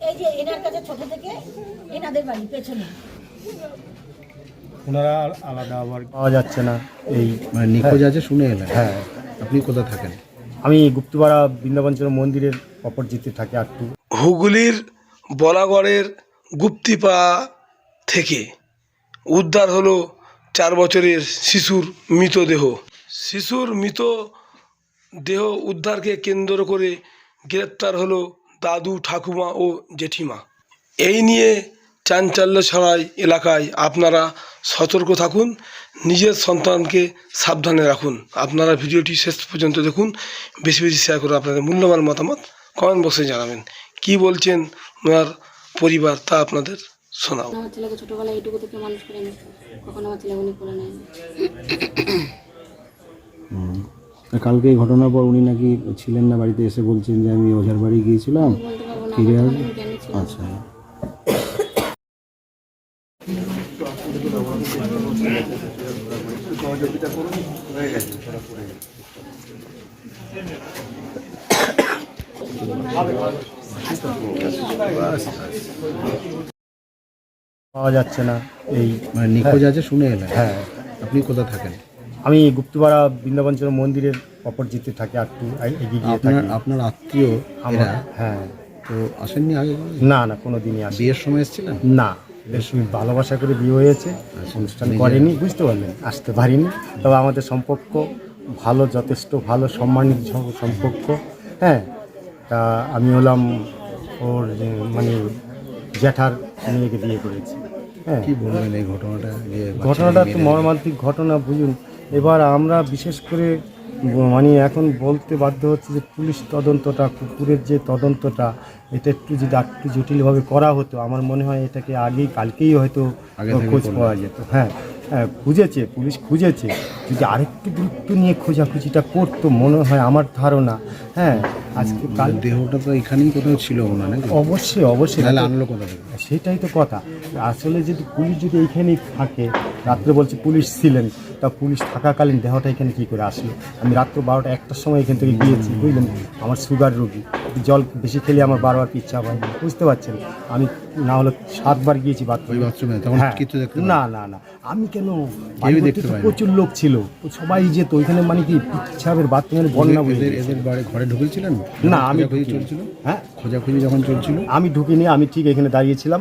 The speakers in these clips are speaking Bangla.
এই যে এনার কাছে ছোট থেকে এনাদের বাড়ি পেছনে। ওনারা আলাদা আবার পাওয়া যাচ্ছে না। এই মানে নিখোঁজ আছে শুনে এলেন? হ্যাঁ, আপনি কোথায় থাকেন? আমি গুপ্তপাড়া বৃন্দাবঞ্চন মন্দিরের অপরজিতে থাকি একটু। হুগলির বলাগড়ের গুপ্তিপাড়া থেকে উদ্ধার হলো 4 বছরের শিশুর মৃতদেহ। শিশুর মৃতদেহ উদ্ধারকে কেন্দ্র করে গ্রেপ্তার হলো দাদু, ঠাকুমা ও জেঠিমা। এই নিয়ে চাঞ্চল্য ছড়ায় এলাকায়। আপনারা সতর্ক থাকুন, নিজের সন্তানকে সাবধানে রাখুন। আপনারা ভিডিওটি শেষ পর্যন্ত দেখুন, বেশি বেশি শেয়ার করে আপনাদের মূল্যবান মতামত কমেন্ট বক্সে জানাবেন। কি বলছেন ওনার পরিবার তা আপনাদের শোনাও। আমার ছেলেকে ছোটবেলায় এইটুকু থেকে মানুষ করেনি, কখনো আমার ছেলে উনি করে নেয়নি। কালকে এই ঘটনার পর উনি নাকি ছিলেন না বাড়িতে, এসে বলছেন যে আমি ওঝার বাড়ি গিয়েছিলাম, বলতে পারবো না, ফিরে আমার আসবো। তখন আমি জ্ঞানী ছিলাম। আচ্ছা, পাওয়া যাচ্ছে না। এই মানে নিখোঁজ আছে শুনে এলেন? হ্যাঁ, আপনি কোথায় থাকেন? আমি গুপ্তপাড়া বৃন্দাবঞ্চন মন্দিরের অপরজিতে থাকি একটু এগিয়ে গিয়ে থাকি। আপনার আত্মীয় আমার, এরা হ্যাঁ। তো আসেননি আগে? না না, কোনো দিনই আসি। বিয়ের সময় এসেছিলেন? না, বেশ ভালোবাসা করে বিয়ে হয়েছে, অনুষ্ঠান করেনি, বুঝতে পারলেন, আসতে পারিনি। তবে আমাদের সম্পর্ক ভালো, যথেষ্ট ভালো সম্মানিত সম্পর্ক। হ্যাঁ, তা আমি হলাম ওর মানে জ্যাঠার মেয়েকে বিয়ে করেছি। হ্যাঁ, কি বলবেন এই ঘটনাটা? ঘটনাটা তো মর্মান্তিক ঘটনা, বুঝুন। এবার আমরা বিশেষ করে মানে এখন বলতে বাধ্য হচ্ছে যে পুলিশ তদন্তটা, কুকুরের যে তদন্তটা, এটা একটু যদি একটু জটিলভাবে করা হতো, আমার মনে হয় এটাকে কালকেই হয়তো খোঁজ পাওয়া যেত। হ্যাঁ হ্যাঁ, খুঁজেছে, পুলিশ খুঁজেছে, যদি আরেকটু গুরুত্ব নিয়ে খোঁজাখুঁজিটা করতো, মনে হয় আমার ধারণা। হ্যাঁ, আজকে কাল দেহটা তো এখানেই কোথাও ছিল না? অবশ্যই অবশ্যই, তাহলে আনলো কোথা থেকে? সেটাই তো কথা। আসলে যদি পুলিশ যদি এইখানেই থাকে, রাত্রে বলছে পুলিশ ছিলেন, তা পুলিশ থাকাকালীন দেহটা এখানে কী করে আসলো? আমি রাত্র 12টা 1টার সময় এখান থেকে গিয়েছি, বুঝলেন। আমার সুগার রোগী, জল বেশি খেলে আমার বারবার ইচ্ছা হয়, বুঝতে পারছেন। আমি না হলে 7 বার গিয়েছি বাথরুমে। হ্যাঁ, না না না, আমি কেন, প্রচুর লোক ছিল, সবাই যেত ওইখানে, মানে কি সাহেবের বাথরুমের বন্যা বলে। এদের বাড়ি ঘরে ঢুকেছিলেন? না, আমি চলছিল। হ্যাঁ, খোঁজাখুঁজি যখন চলছিল আমি ঢুকিনি, আমি ঠিক এখানে দাঁড়িয়েছিলাম।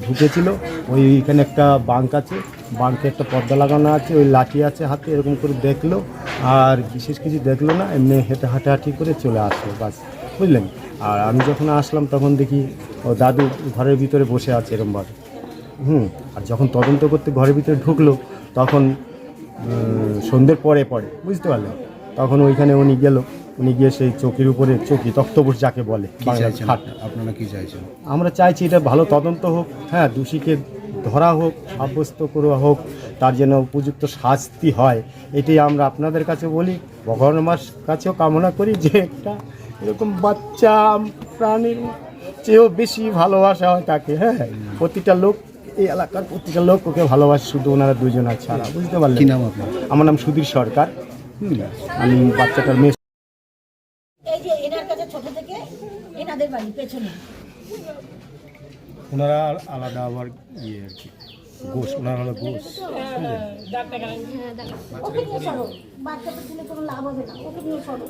ঢুকেছিল, ওইখানে একটা বাঙ্ক আছে, বাঙ্কে একটা পর্দা লাগানো আছে, ওই লাঠি আছে হাতে, এরকম করে দেখলো, আর বিশেষ কিছু দেখলো না, এমনি হাঁটাহাঁটি করে চলে আসলো, বাস, বুঝলেন। আর আমি যখন আসলাম তখন দেখি ও দাদু ঘরের ভিতরে বসে আছে এরমভাবে। আর যখন তদন্ত করতে ঘরের ভিতরে ঢুকলো, তখন সন্ধ্যের পরে বুঝতে পারলেন, তখন ওইখানে উনি গিয়ে সেই চৌকির উপরে, চৌকি তক্তপোষ যাকে বলে বাংলার খাট। আপনারা কি চাইছেন? আমরা চাইছি এটা ভালো তদন্ত হোক, হ্যাঁ, দোষীকে ধরা হোক, সাব্যস্ত করা হোক, তার যেন উপযুক্ত শাস্তি হয়, এটাই আমরা আপনাদের কাছে বলি, ভগবানের কাছেও কামনা করি যে একটা এরকম বাচ্চা প্রাণীর চেয়েও বেশি ভালোবাসা হয় তাকে। হ্যাঁ, প্রতিটা লোক, এই এলাকার প্রতিটা লোক ওকে ভালোবাসে, শুধু ওনারা দুজন ছাড়া, বুঝতে পারলেন। কি নাম আপনার? আমার নাম সুধীর সরকার। আমি বাচ্চাটার মেয়ে। এই যে এনার কাছে ছোট থেকে এনাদের বাড়ি পেছনে। ওনারা আলাদা আবার ইয়ে আর কি, গোস, ওনারা হলো গোস। ওকে নিয়ে সরো, বাচ্চাটা তুলে কোনো লাভ হবে না, ওকে নিয়ে সরো।